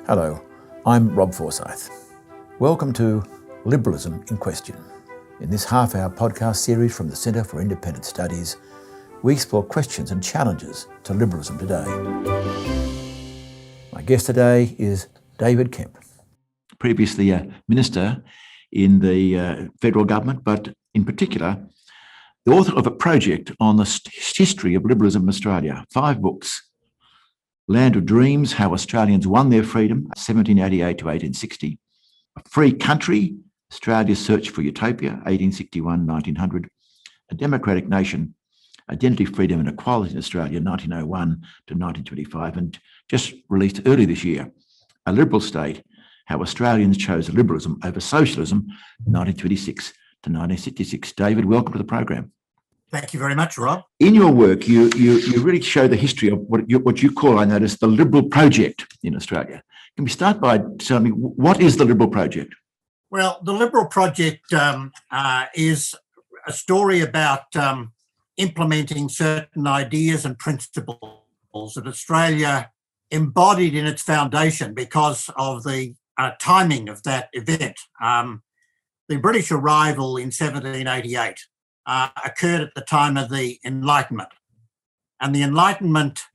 Hello, I'm Rob Forsyth. Welcome to Liberalism in Question. In this half-hour podcast series from the Centre for Independent Studies, we explore questions and challenges to liberalism today. My guest today is David Kemp. Previously a minister in the federal government, but in particular, the author of a project on the history of liberalism in Australia, 5 books. Land of Dreams, How Australians Won Their Freedom, 1788 to 1860. A Free Country, Australia's Search for Utopia, 1861-1900. A Democratic Nation, Identity, Freedom and Equality in Australia, 1901 to 1925. And just released earlier this year, A Liberal State, How Australians Chose Liberalism over Socialism, 1926 to 1966. David, welcome to the program. Thank you very much, Rob. In your work, you really show the history of what you call, I noticed, the Liberal project in Australia. Can we start by telling me what is the Liberal project? Well, the Liberal project is a story about implementing certain ideas and principles that Australia embodied in its foundation because of the timing of that event. The British arrival in 1788 occurred at the time of the Enlightenment. And the Enlightenment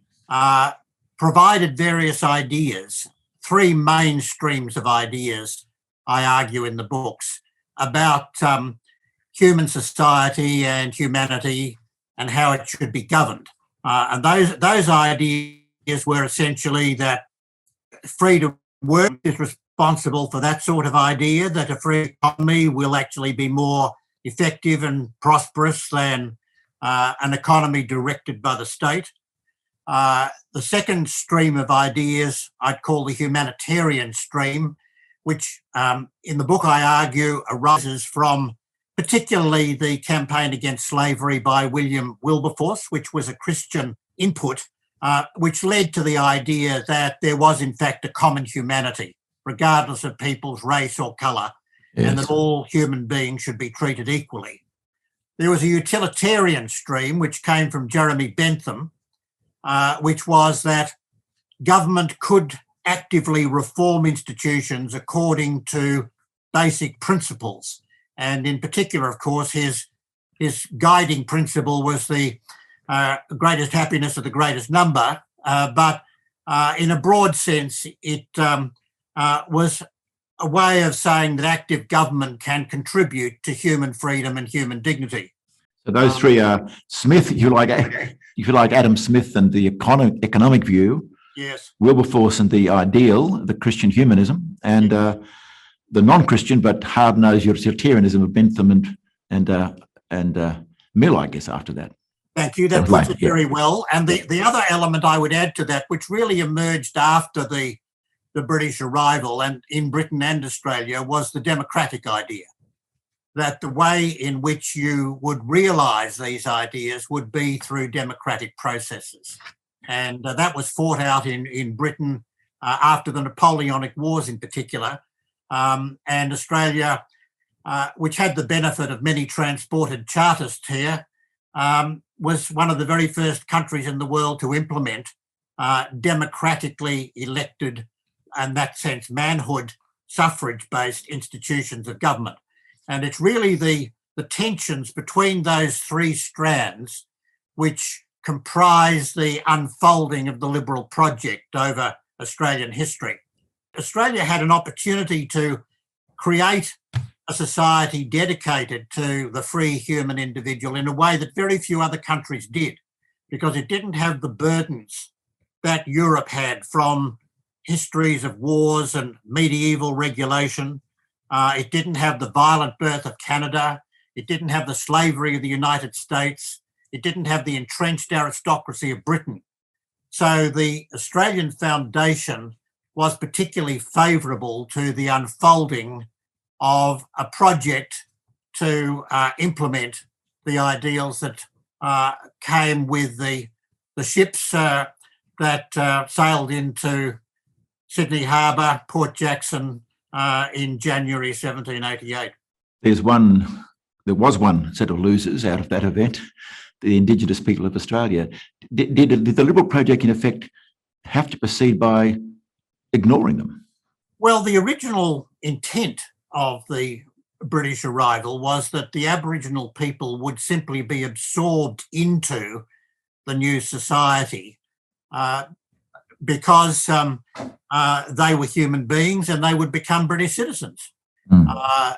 provided various ideas, 3 main streams of ideas, I argue in the books, about human society and humanity and how it should be governed. And those ideas were essentially that freedom of work is responsible for that sort of idea, that a free economy will actually be more effective and prosperous than an economy directed by the state. The second stream of ideas I'd call the humanitarian stream, which in the book I argue arises from particularly the campaign against slavery by William Wilberforce, which was a Christian input, which led to the idea that there was in fact a common humanity, regardless of people's race or colour. Yes. And that all human beings should be treated equally. There was a utilitarian stream which came from Jeremy Bentham, which was that government could actively reform institutions according to basic principles. And in particular, of course, his guiding principle was the greatest happiness of the greatest number. But in a broad sense, it was a way of saying that active government can contribute to human freedom and human dignity. So those 3 are Smith, if you like Adam Smith and the economic view. Yes. Wilberforce and the ideal, the Christian humanism, and the non-Christian but hard-nosed utilitarianism of Bentham and Mill, I guess, after that. Thank you. That puts it very well. And the other element I would add to that, which really emerged after the British arrival and in Britain and Australia, was the democratic idea, that the way in which you would realise these ideas would be through democratic processes. And that was fought out in Britain after the Napoleonic Wars in particular. And Australia, which had the benefit of many transported Chartists here, was one of the very first countries in the world to implement democratically elected, in that sense, manhood, suffrage-based institutions of government. And it's really the tensions between those 3 strands which comprise the unfolding of the Liberal project over Australian history. Australia had an opportunity to create a society dedicated to the free human individual in a way that very few other countries did, because it didn't have the burdens that Europe had from histories of wars and medieval regulation. It didn't have the violent birth of Canada. It didn't have the slavery of the United States. It didn't have the entrenched aristocracy of Britain. So the Australian foundation was particularly favourable to the unfolding of a project to implement the ideals that came with the ships that sailed into Sydney Harbour, Port Jackson, in January 1788. There was one set of losers out of that event, the Indigenous people of Australia. Did the Liberal project, in effect, have to proceed by ignoring them? Well, the original intent of the British arrival was that the Aboriginal people would simply be absorbed into the new society because they were human beings and they would become British citizens. Of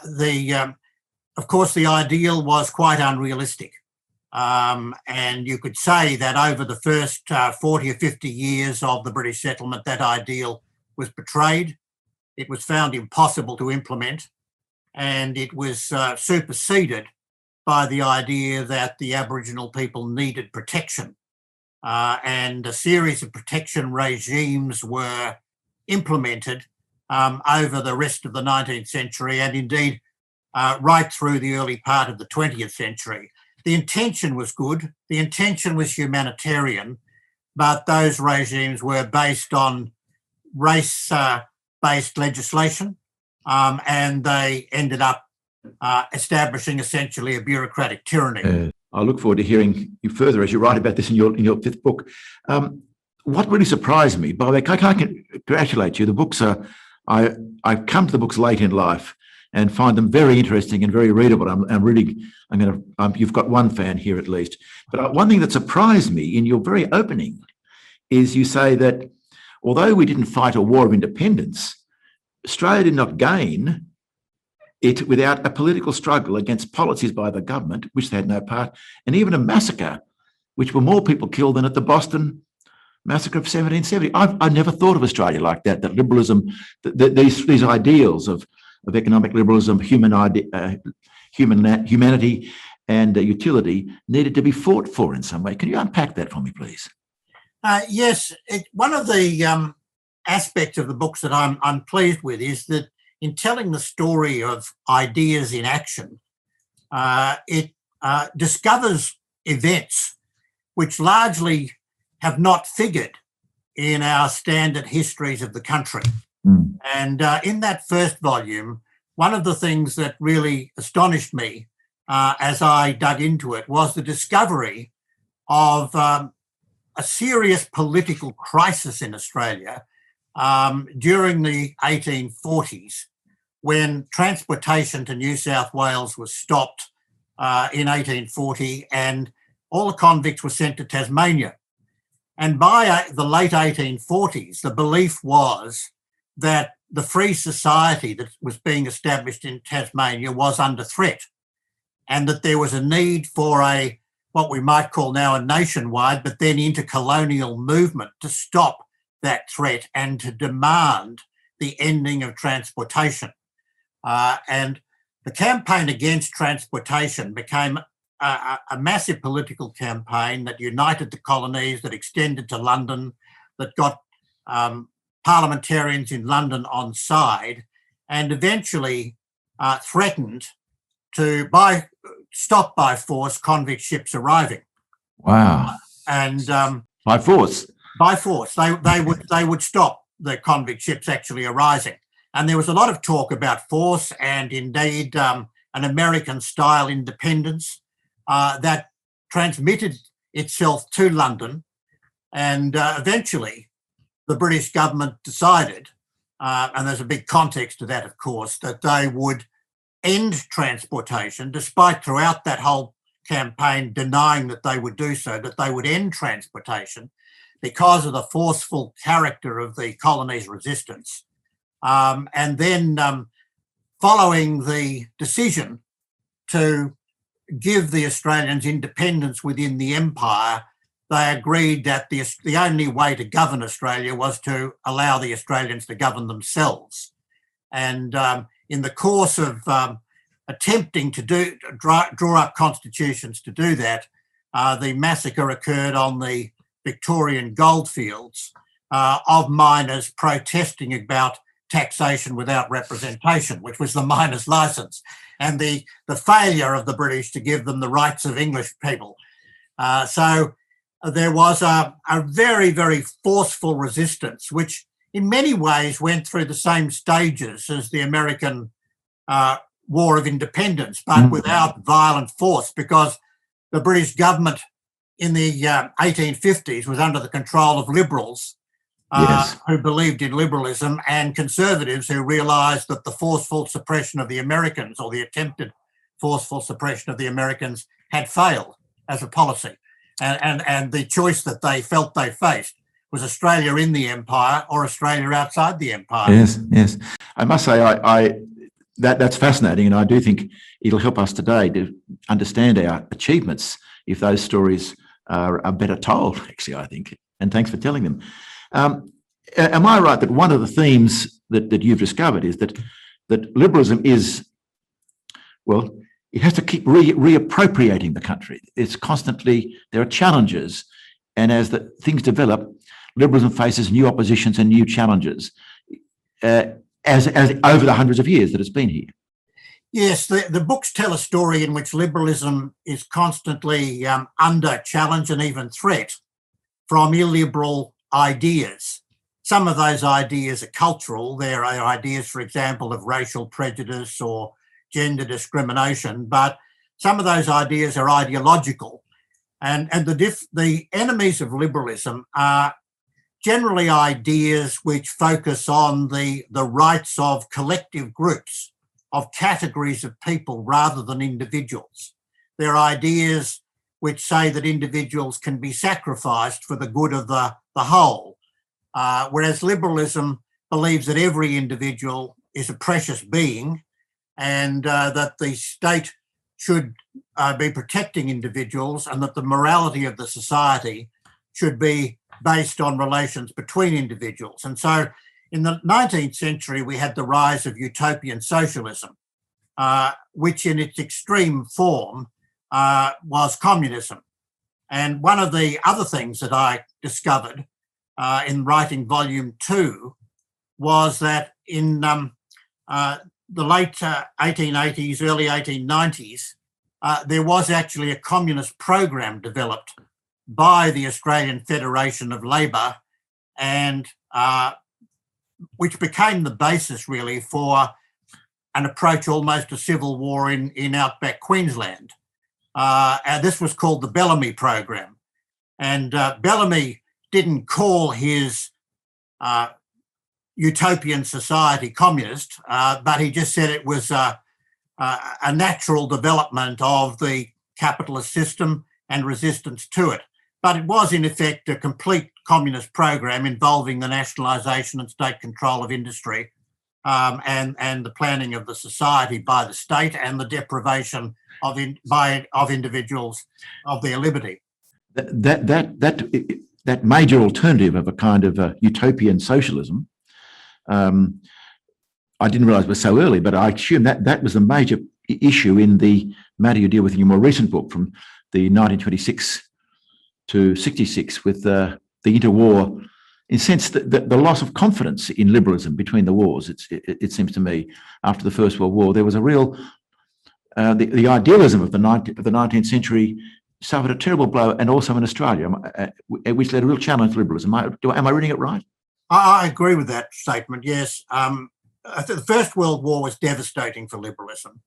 course, the ideal was quite unrealistic. And you could say that over the first 40 or 50 years of the British settlement, that ideal was betrayed. It was found impossible to implement, and it was superseded by the idea that the Aboriginal people needed protection. And a series of protection regimes were implemented over the rest of the 19th century and indeed right through the early part of the 20th century. The intention was good, the intention was humanitarian, but those regimes were based on race-based legislation, and they ended up establishing essentially a bureaucratic tyranny. I look forward to hearing you further as you write about this in your fifth book. What really surprised me, by the way, I can't congratulate you. The books are, I've come to the books late in life and find them very interesting and very readable. You've got one fan here at least. But one thing that surprised me in your very opening is you say that although we didn't fight a war of independence, Australia did not gain it without a political struggle against policies by the government, which they had no part, and even a massacre, which were more people killed than at the Boston massacre of 1770. I never thought of Australia like that, that liberalism, these ideals of economic liberalism, humanity and utility needed to be fought for in some way. Can you unpack that for me, please? Yes. One of the aspects of the books that I'm pleased with is that in telling the story of ideas in action, it discovers events which largely have not figured in our standard histories of the country. And in that first volume, one of the things that really astonished me as I dug into it was the discovery of a serious political crisis in Australia during the 1840s, when transportation to New South Wales was stopped in 1840 and all the convicts were sent to Tasmania. And by the late 1840s, the belief was that the free society that was being established in Tasmania was under threat, and that there was a need for what we might call now a nationwide, but then intercolonial movement to stop that threat and to demand the ending of transportation. And the campaign against transportation became a massive political campaign that united the colonies, that extended to London, that got parliamentarians in London on side, and eventually threatened to stop by force convict ships arriving. Wow! And by force. By force, they would stop the convict ships actually arising. And there was a lot of talk about force and indeed an American-style independence that transmitted itself to London, and eventually the British government decided, and there's a big context to that, of course, that they would end transportation, despite throughout that whole campaign denying that they would do so, that they would end transportation because of the forceful character of the colony's resistance. And then following the decision to give the Australians independence within the empire, they agreed that the only way to govern Australia was to allow the Australians to govern themselves. And in the course of attempting to draw up constitutions to do that, the massacre occurred on the Victorian goldfields of miners protesting about taxation without representation, which was the miners' license, and the failure of the British to give them the rights of English people. So there was a very, very forceful resistance, which in many ways went through the same stages as the American War of Independence, but without violent force, because the British government in the 1850s was under the control of Liberals, Yes. who believed in liberalism, and conservatives who realised that the forceful suppression of the Americans, or the attempted forceful suppression of the Americans, had failed as a policy. And the choice that they felt they faced was Australia in the empire or Australia outside the empire. Yes, yes. I must say, that's fascinating, and I do think it'll help us today to understand our achievements if those stories are better told, actually, I think. And thanks for telling them. Am I right that one of the themes that you've discovered is that liberalism is, well, it has to keep reappropriating the country. It's constantly, there are challenges, and as things develop, liberalism faces new oppositions and new challenges as over the hundreds of years that it's been here. Yes, the books tell a story in which liberalism is constantly under challenge and even threat from illiberal ideas. Some of those ideas are cultural. There are ideas, for example, of racial prejudice or gender discrimination, but some of those ideas are ideological. And the enemies of liberalism are generally ideas which focus on the rights of collective groups, of categories of people rather than individuals. They're ideas which say that individuals can be sacrificed for the good of the whole, whereas liberalism believes that every individual is a precious being and that the state should be protecting individuals, and that the morality of the society should be based on relations between individuals. And so in the 19th century, we had the rise of utopian socialism, which in its extreme form was communism. And one of the other things that I discovered in writing volume 2 was that in the late 1880s, early 1890s, there was actually a communist program developed by the Australian Federation of Labor, and which became the basis really for an approach almost to civil war in outback Queensland. And this was called the Bellamy program. And Bellamy didn't call his utopian society communist, but he just said it was a natural development of the capitalist system and resistance to it. But it was, in effect, a complete communist program involving the nationalisation and state control of industry, and the planning of the society by the state, and the deprivation of individuals of their liberty. That major alternative of a kind of utopian socialism, I didn't realise it was so early, but I assume that was a major issue in the matter you deal with in your more recent book from the 1926 to 66 with the interwar. In a sense, the loss of confidence in liberalism between the wars, it seems to me, after the First World War, there was a real, the idealism of the 19th century suffered a terrible blow, and also in Australia, which led a real challenge to liberalism. Am I reading it right? I agree with that statement, yes. The First World War was devastating for liberalism,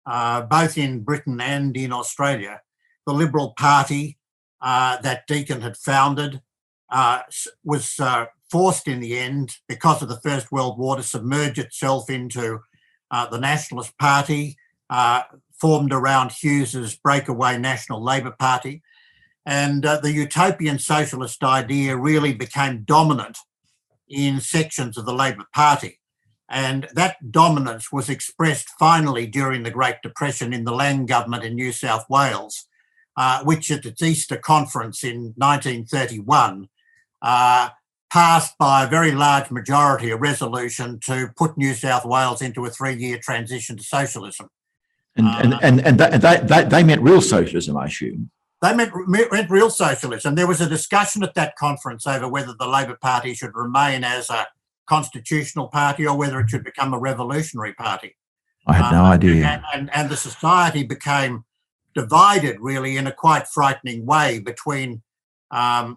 both in Britain and in Australia. The Liberal Party that Deakin had founded was forced in the end, because of the First World War, to submerge itself into the Nationalist Party, formed around Hughes's breakaway National Labor Party. And the utopian socialist idea really became dominant in sections of the Labor Party. And that dominance was expressed finally during the Great Depression in the Lang government in New South Wales, which at its Easter conference in 1931 passed by a very large majority a resolution to put New South Wales into a 3-year transition to socialism. And they meant real socialism, I assume. They meant real socialism. There was a discussion at that conference over whether the Labor Party should remain as a constitutional party or whether it should become a revolutionary party. I had no idea. And the society became divided really in a quite frightening way between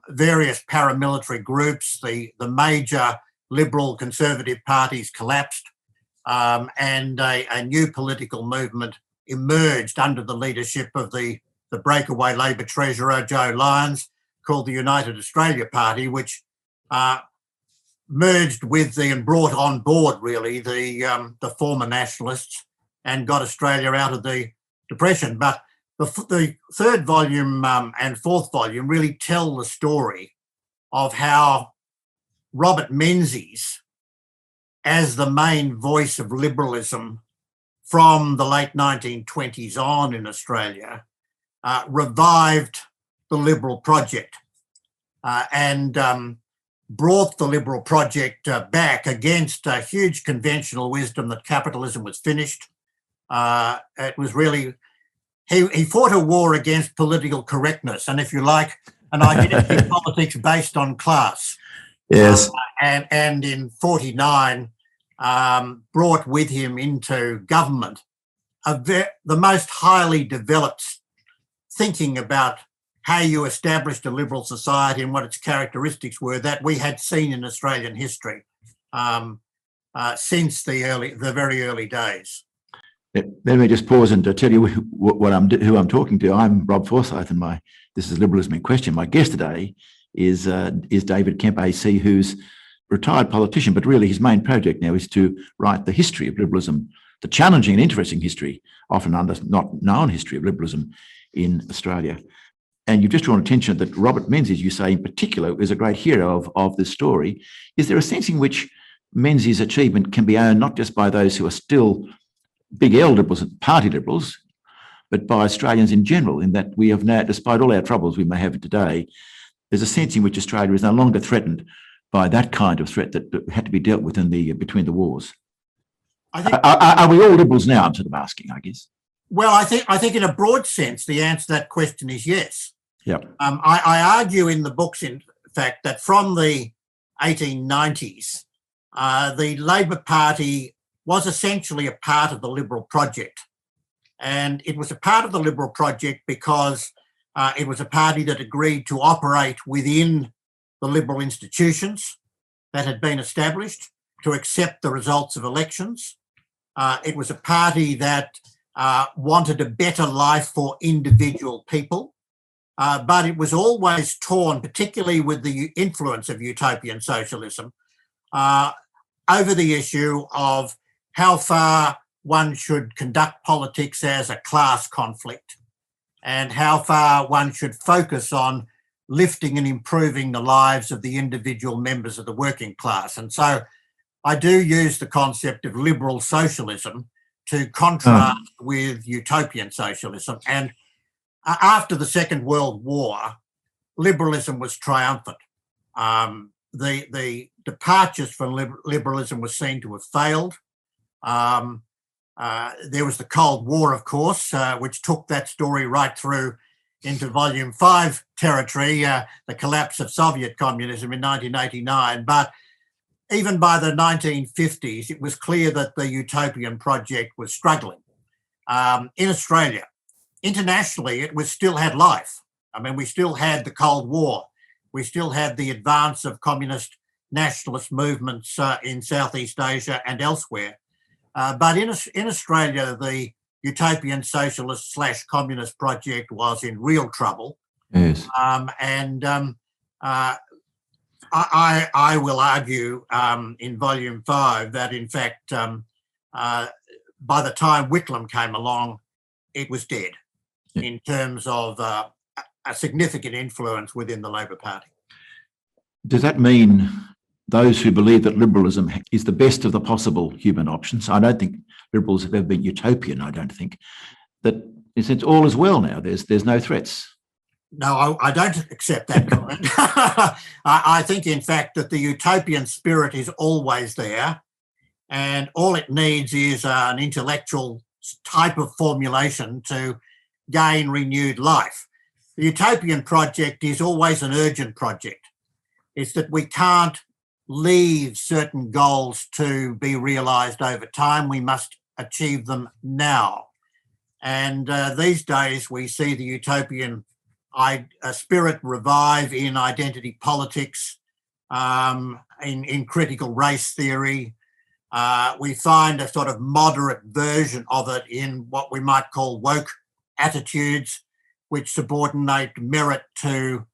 various paramilitary groups. The major liberal conservative parties collapsed, and a new political movement emerged under the leadership of the breakaway Labor treasurer, Joe Lyons, called the United Australia Party, which merged with and brought on board really the former nationalists and got Australia out of the Depression. But the third volume and fourth volume really tell the story of how Robert Menzies, as the main voice of liberalism from the late 1920s on in Australia, revived the Liberal project and brought the Liberal project back against a huge conventional wisdom that capitalism was finished. It was really, he fought a war against political correctness and, if you like, an identity politics based on class. Yes. And in 1949, brought with him into government the most highly developed thinking about how you established a liberal society and what its characteristics were that we had seen in Australian history since the very early days. Let me just pause and tell you who I'm talking to. I'm Rob Forsyth, and this is Liberalism in Question. My guest today is David Kemp, AC, who's a retired politician, but really his main project now is to write the history of liberalism, the challenging and interesting history, often not known history of liberalism in Australia. And you've just drawn attention that Robert Menzies, you say in particular, is a great hero of this story. Is there a sense in which Menzies' achievement can be owned not just by those who are still big L liberals, party liberals, but by Australians in general, in that we have now, despite all our troubles we may have today, there's a sense in which Australia is no longer threatened by that kind of threat that had to be dealt with between the wars? Are we all liberals now? I'm sort of asking, I guess. Well, I think in a broad sense, the answer to that question is yes. Yeah. I argue in the books, in fact, that from the 1890s, the Labor Party was essentially a part of the Liberal project. And it was a part of the Liberal project because it was a party that agreed to operate within the Liberal institutions that had been established, to accept the results of elections. It was a party that wanted a better life for individual people, but it was always torn, particularly with the influence of utopian socialism, over the issue of how far one should conduct politics as a class conflict and how far one should focus on lifting and improving the lives of the individual members of the working class. And so I do use the concept of liberal socialism to contrast with utopian socialism. And after the Second World War, liberalism was triumphant. The departures from liberalism were seen to have failed. There was the Cold War, of course, which took that story right through into Volume 5 territory, the collapse of Soviet communism in 1989. But even by the 1950s, it was clear that the utopian project was struggling. In Australia, internationally, it still had life. I mean, we still had the Cold War. We still had the advance of communist nationalist movements in Southeast Asia and elsewhere. But in Australia, the utopian socialist / communist project was in real trouble. Yes. I will argue in Volume 5 that, in fact, by the time Whitlam came along, it was dead in terms of a significant influence within the Labor Party. Does that mean those who believe that liberalism is the best of the possible human options? I don't think liberals have ever been utopian, I don't think. That in a sense all is well now, there's no threats. No, I don't accept that comment. I think, in fact, that the utopian spirit is always there, and all it needs is an intellectual type of formulation to gain renewed life. The utopian project is always an urgent project. It's that we can't leave certain goals to be realised over time. We must achieve them now. And these days we see the utopian spirit revive in identity politics, in critical race theory. We find a sort of moderate version of it in what we might call woke attitudes, which subordinate merit to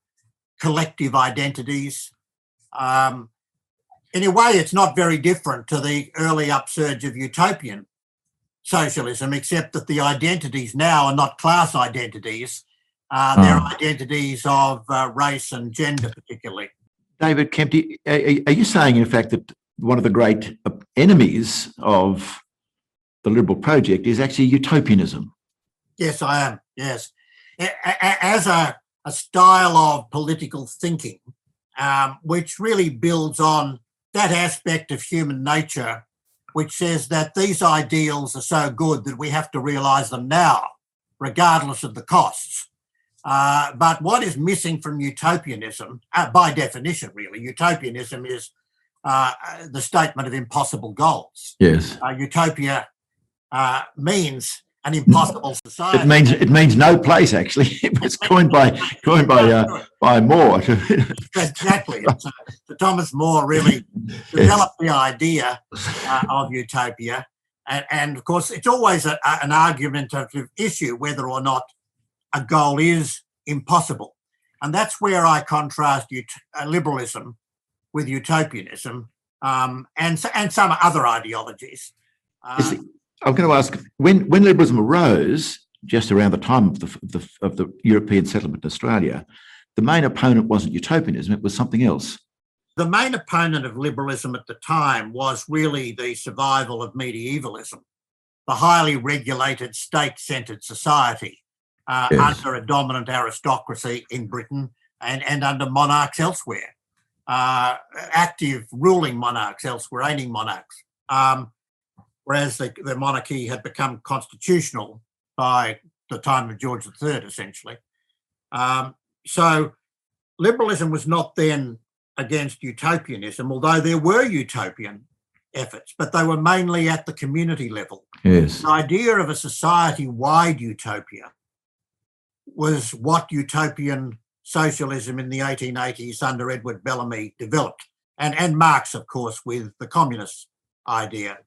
collective identities. in a way, it's not very different to the early upsurge of utopian socialism, except that the identities now are not class identities. They're identities of race and gender, particularly. David Kemp, are you saying, in fact, that one of the great enemies of the Liberal project is actually utopianism? Yes, I am. Yes. As a style of political thinking, which really builds on that aspect of human nature, which says that these ideals are so good that we have to realise them now, regardless of the costs. But what is missing from utopianism, by definition, really, utopianism is the statement of impossible goals. Yes. Utopia means an impossible society. It means no place. Actually, it was coined by More. Exactly. So Thomas More really developed the idea of utopia, and of course, it's always an argumentative issue whether or not a goal is impossible, and that's where I contrast liberalism with utopianism and some other ideologies. I'm going to ask, when liberalism arose, just around the time of the European settlement in Australia, the main opponent wasn't utopianism, it was something else. The main opponent of liberalism at the time was really the survival of medievalism, the highly regulated state-centred society under a dominant aristocracy in Britain and under monarchs elsewhere, active ruling monarchs elsewhere, reigning monarchs. Whereas the monarchy had become constitutional by the time of George III, essentially. So liberalism was not then against utopianism, although there were utopian efforts, but they were mainly at the community level. Yes. The idea of a society-wide utopia was what utopian socialism in the 1880s under Edward Bellamy developed, and Marx, of course, with the communist idea.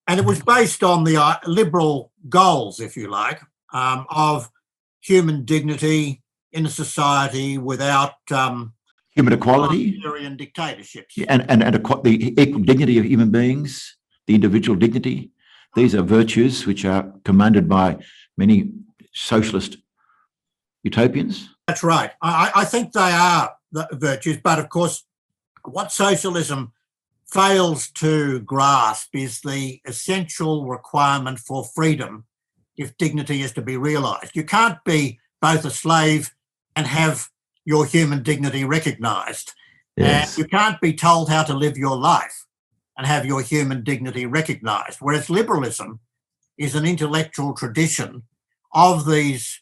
And it was based on the liberal goals, if you like, of human dignity in a society without human equality, and dictatorships, and the equal dignity of human beings, the individual dignity. These are virtues which are commanded by many socialist utopians. That's right. I think they are the virtues, but of course, what socialism fails to grasp is the essential requirement for freedom if dignity is to be realised. You can't be both a slave and have your human dignity recognised. Yes. And you can't be told how to live your life and have your human dignity recognised. Whereas liberalism is an intellectual tradition of these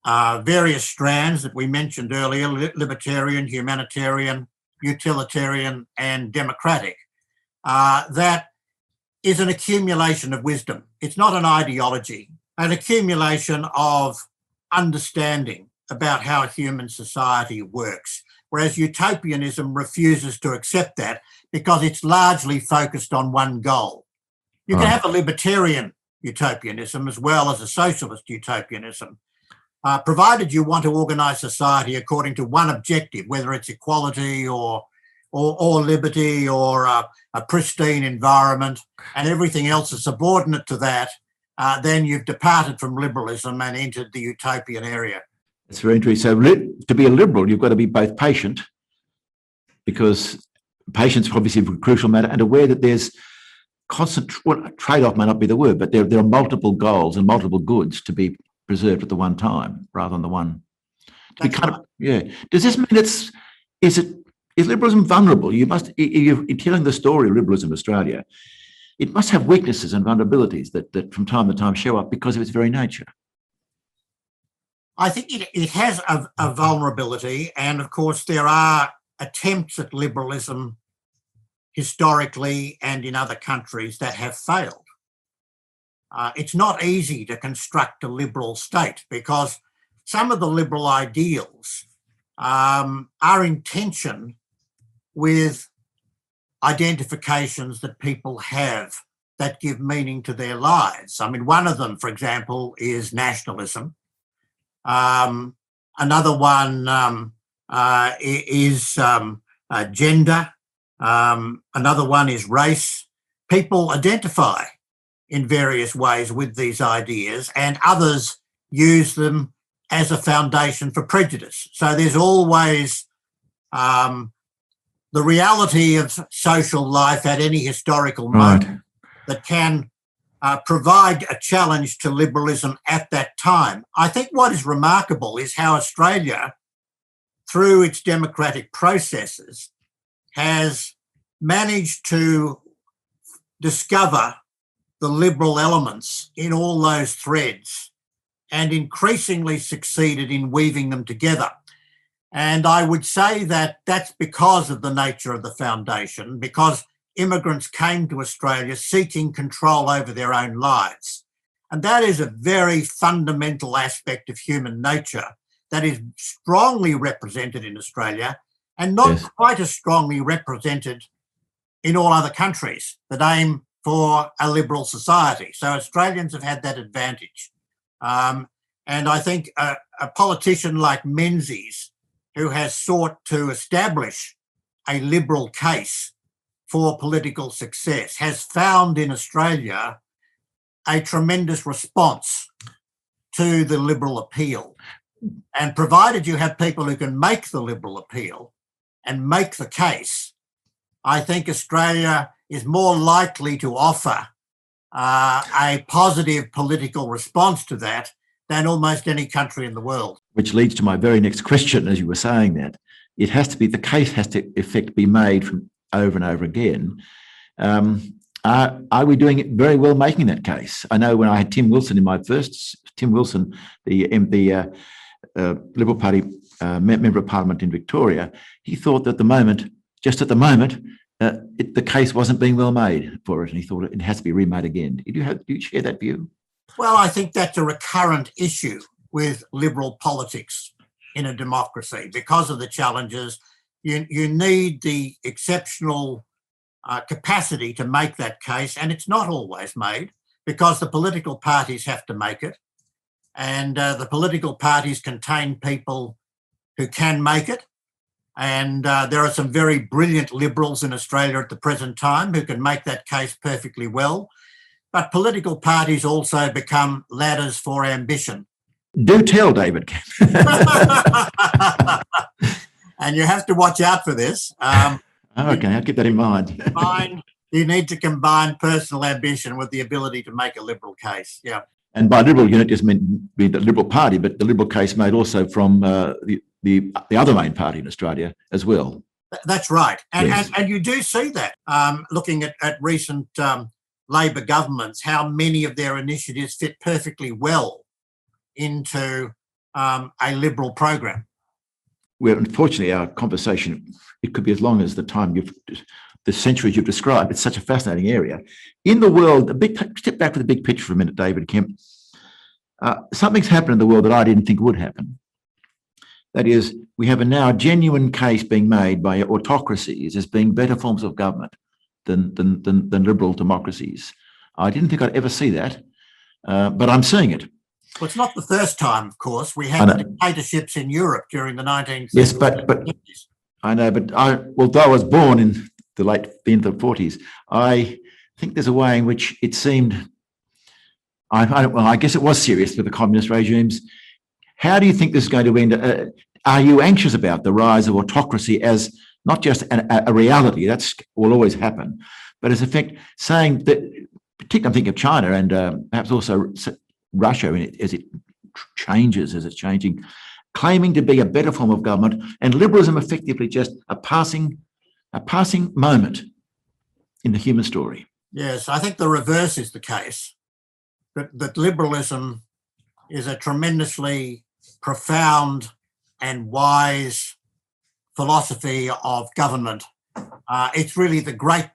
various strands that we mentioned earlier, libertarian, humanitarian, utilitarian and democratic, that is an accumulation of wisdom. It's not an ideology, an accumulation of understanding about how human society works, whereas utopianism refuses to accept that because it's largely focused on one goal. You can have a libertarian utopianism as well as a socialist utopianism, provided you want to organise society according to one objective, whether it's equality or liberty or a pristine environment, and everything else is subordinate to that, then you've departed from liberalism and entered the utopian area. It's very interesting. So to be a liberal, you've got to be both patient, because patience is obviously a crucial matter, and aware that there's constant, trade-off may not be the word, but there are multiple goals and multiple goods to be preserved at the one time rather than the one. Does this mean is liberalism vulnerable? You're telling the story of liberalism in Australia, it must have weaknesses and vulnerabilities that from time to time show up because of its very nature. I think it has a vulnerability, and of course there are attempts at liberalism historically and in other countries that have failed. It's not easy to construct a liberal state because some of the liberal ideals are in tension with identifications that people have that give meaning to their lives. I mean, one of them, for example, is nationalism. Another one is gender. Another one is race. People identify in various ways with these ideas, and others use them as a foundation for prejudice. So there's always the reality of social life at any historical moment that can provide a challenge to liberalism at that time. I think what is remarkable is how Australia, through its democratic processes, has managed to discover the liberal elements in all those threads and increasingly succeeded in weaving them together. And I would say that that's because of the nature of the foundation, because immigrants came to Australia seeking control over their own lives. And that is a very fundamental aspect of human nature that is strongly represented in Australia and not quite as strongly represented in all other countries that aim for a liberal society. So Australians have had that advantage. And I think a politician like Menzies, who has sought to establish a liberal case for political success, has found in Australia a tremendous response to the liberal appeal. And provided you have people who can make the liberal appeal and make the case, I think Australia is more likely to offer a positive political response to that than almost any country in the world. Which leads to my very next question, as you were saying that. It has to be, the case has to, in effect, be made from over and over again. Are we doing it very well making that case? I know when I had Tim Wilson in my first, the Liberal Party Member of Parliament in Victoria, he thought that just at the moment, the case wasn't being well made for it, and he thought it has to be remade again. Do you share that view? Well, I think that's a recurrent issue with liberal politics in a democracy. Because of the challenges, you need the exceptional capacity to make that case, and it's not always made because the political parties have to make it, and the political parties contain people who can make it. And there are some very brilliant liberals in Australia at the present time who can make that case perfectly well. But political parties also become ladders for ambition. Do tell, David. And you have to watch out for this. Okay, I'll keep that in mind. You need to combine personal ambition with the ability to make a liberal case. Yeah. And by liberal, you don't just mean the Liberal Party, but the liberal case made also from the other main party in Australia as well. That's right. And, yes. and you do see that looking at recent Labor governments, how many of their initiatives fit perfectly well into a liberal program. Well, unfortunately, our conversation, it could be as long as the centuries you've described. It's such a fascinating area. In the world, step back to the big picture for a minute, David Kemp. Something's happened in the world that I didn't think would happen. That is, we have now a genuine case being made by autocracies as being better forms of government than liberal democracies. I didn't think I'd ever see that, but I'm seeing it. Well, it's not the first time, of course. We had dictatorships in Europe during the 19th century. Yes, but I know, but although I was born in the end of the 40s, I think there's a way in which it seemed, I guess it was serious with the communist regimes. How do you think this is going to end? Are you anxious about the rise of autocracy as not just a reality, that will always happen, but as effect saying that, particularly I'm thinking of China and perhaps also Russia as it's changing, claiming to be a better form of government, and liberalism effectively just a passing moment in the human story? Yes, I think the reverse is the case, that liberalism is a tremendously profound and wise philosophy of government. It's really the great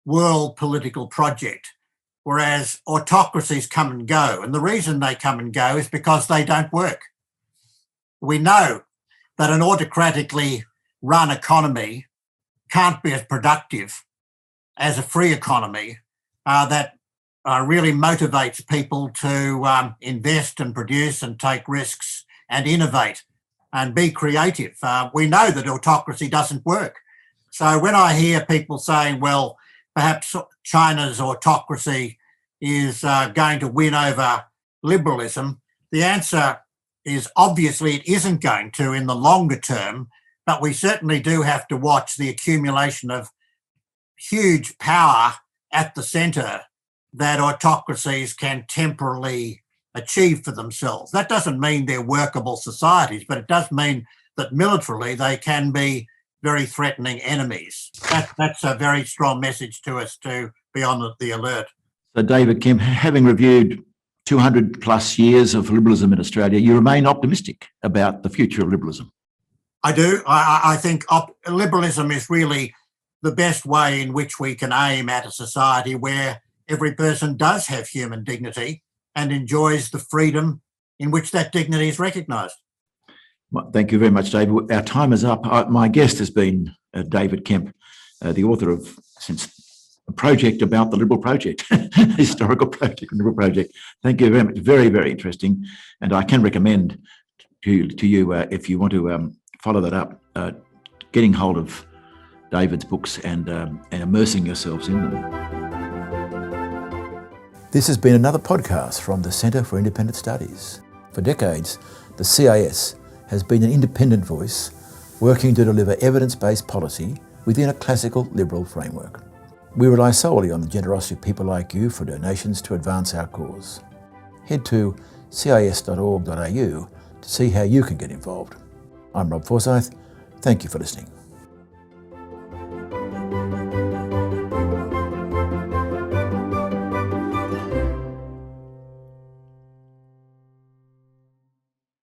world political project, whereas autocracies come and go. And the reason they come and go is because they don't work. We know that an autocratically run economy can't be as productive as a free economy that really motivates people to invest and produce and take risks and innovate and be creative. We know that autocracy doesn't work. So when I hear people saying, well, perhaps China's autocracy is going to win over liberalism, the answer is obviously it isn't going to in the longer term, but we certainly do have to watch the accumulation of huge power at the centre that autocracies can temporarily achieve for themselves. That doesn't mean they're workable societies, but it does mean that militarily they can be very threatening enemies. That's a very strong message to us to be on the alert. So David Kemp, having reviewed 200 plus years of liberalism in Australia, you remain optimistic about the future of liberalism. I do. I think liberalism is really the best way in which we can aim at a society where every person does have human dignity and enjoys the freedom in which that dignity is recognised. Well, thank you very much, David. Our time is up. My guest has been David Kemp, the author of a project about the Liberal Project, historical project, Liberal Project. Thank you very much. Very, very interesting. And I can recommend to you, if you want to follow that up, getting hold of David's books and immersing yourselves in them. This has been another podcast from the Centre for Independent Studies. For decades, the CIS has been an independent voice working to deliver evidence-based policy within a classical liberal framework. We rely solely on the generosity of people like you for donations to advance our cause. Head to cis.org.au to see how you can get involved. I'm Rob Forsyth. Thank you for listening.